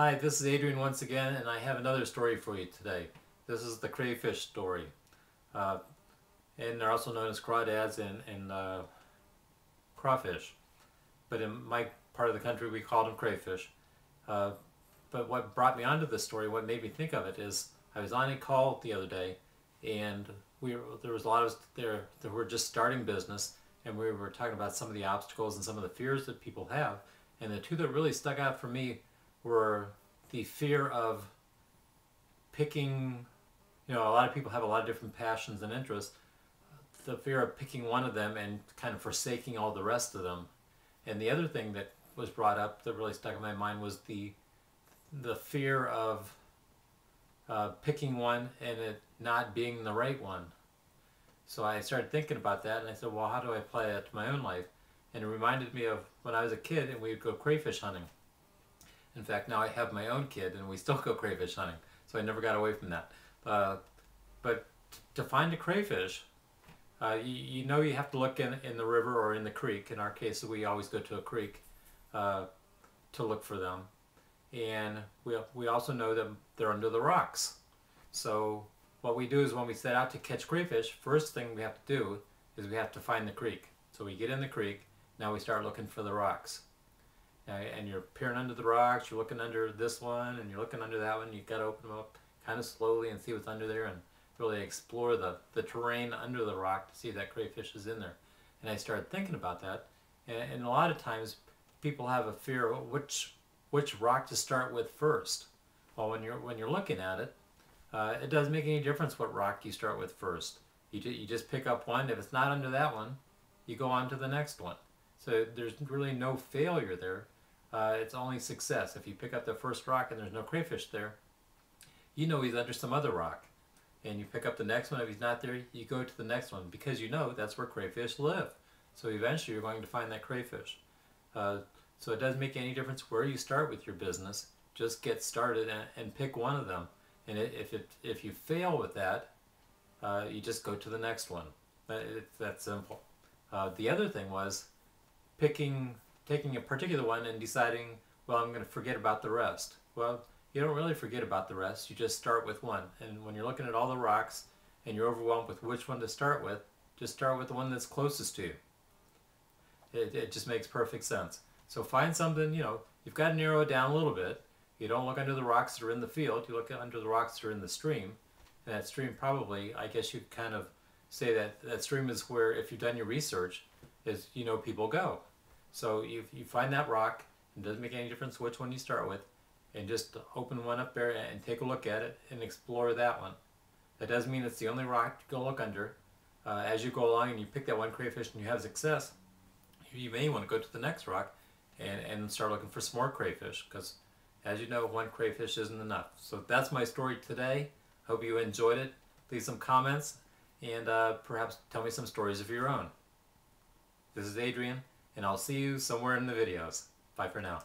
Hi, this is Adrian once again, and I have another story for you today. This is the crayfish story. Uh, and they're also known as crawdads and crawfish. But in my part of the country, we called them crayfish. Uh, but what brought me onto this story, what made me think of it, is I was on a call the other day, and there was a lot of us there that were just starting business, and we were talking about some of the obstacles and some of the fears that people have. And the two that really stuck out for me were the fear of picking, a lot of people have a lot of different passions and interests, the fear of picking one of them and kind of forsaking all the rest of them. And the other thing that was brought up that really stuck in my mind was the fear of picking one and it not being the right one. So I started thinking about that, and I said, well, how do I apply that to my own life? And it reminded me of when I was a kid and we would go crayfish hunting. In fact, now I have my own kid and we still go crayfish hunting, so I never got away from that. But to find a crayfish, you have to look in the river or in the creek. In our case, we always go to a creek to look for them. And we also know that they're under the rocks. So what we do is when we set out to catch crayfish, first thing we have to do is we have to find the creek. So we get in the creek, now we start looking for the rocks. And you're peering under the rocks, you're looking under this one, and you're looking under that one. You've got to open them up kind of slowly and see what's under there and really explore the terrain under the rock to see if that crayfish is in there. And I started thinking about that. And a lot of times people have a fear of which rock to start with first. Well, when you're looking at it, it doesn't make any difference what rock you start with first. You just pick up one. If it's not under that one, you go on to the next one. So there's really no failure there. It's only success. If you pick up the first rock and there's no crayfish there, you know he's under some other rock. And you pick up the next one. If he's not there, you go to the next one because you know that's where crayfish live. So eventually you're going to find that crayfish. So it doesn't make any difference where you start with your business. Just get started and pick one of them. And if you fail with that, you just go to the next one. It's that simple. The other thing was taking a particular one and deciding, well, I'm going to forget about the rest. Well, you don't really forget about the rest. You just start with one. And when you're looking at all the rocks and you're overwhelmed with which one to start with, just start with the one that's closest to you. It just makes perfect sense. So find something, you've got to narrow it down a little bit. You don't look under the rocks that are in the field. You look under the rocks that are in the stream. And that stream probably, I guess you kind of say that stream is where, if you've done your research, is people go. So you find that rock, it doesn't make any difference which one you start with, and just open one up there and take a look at it and explore that one. That doesn't mean it's the only rock to go look under. As you go along and you pick that one crayfish and you have success, you may want to go to the next rock and start looking for some more crayfish, because as you know, one crayfish isn't enough. So that's my story today. Hope you enjoyed it. Leave some comments and perhaps tell me some stories of your own. This is Adrian, and I'll see you somewhere in the videos. Bye for now.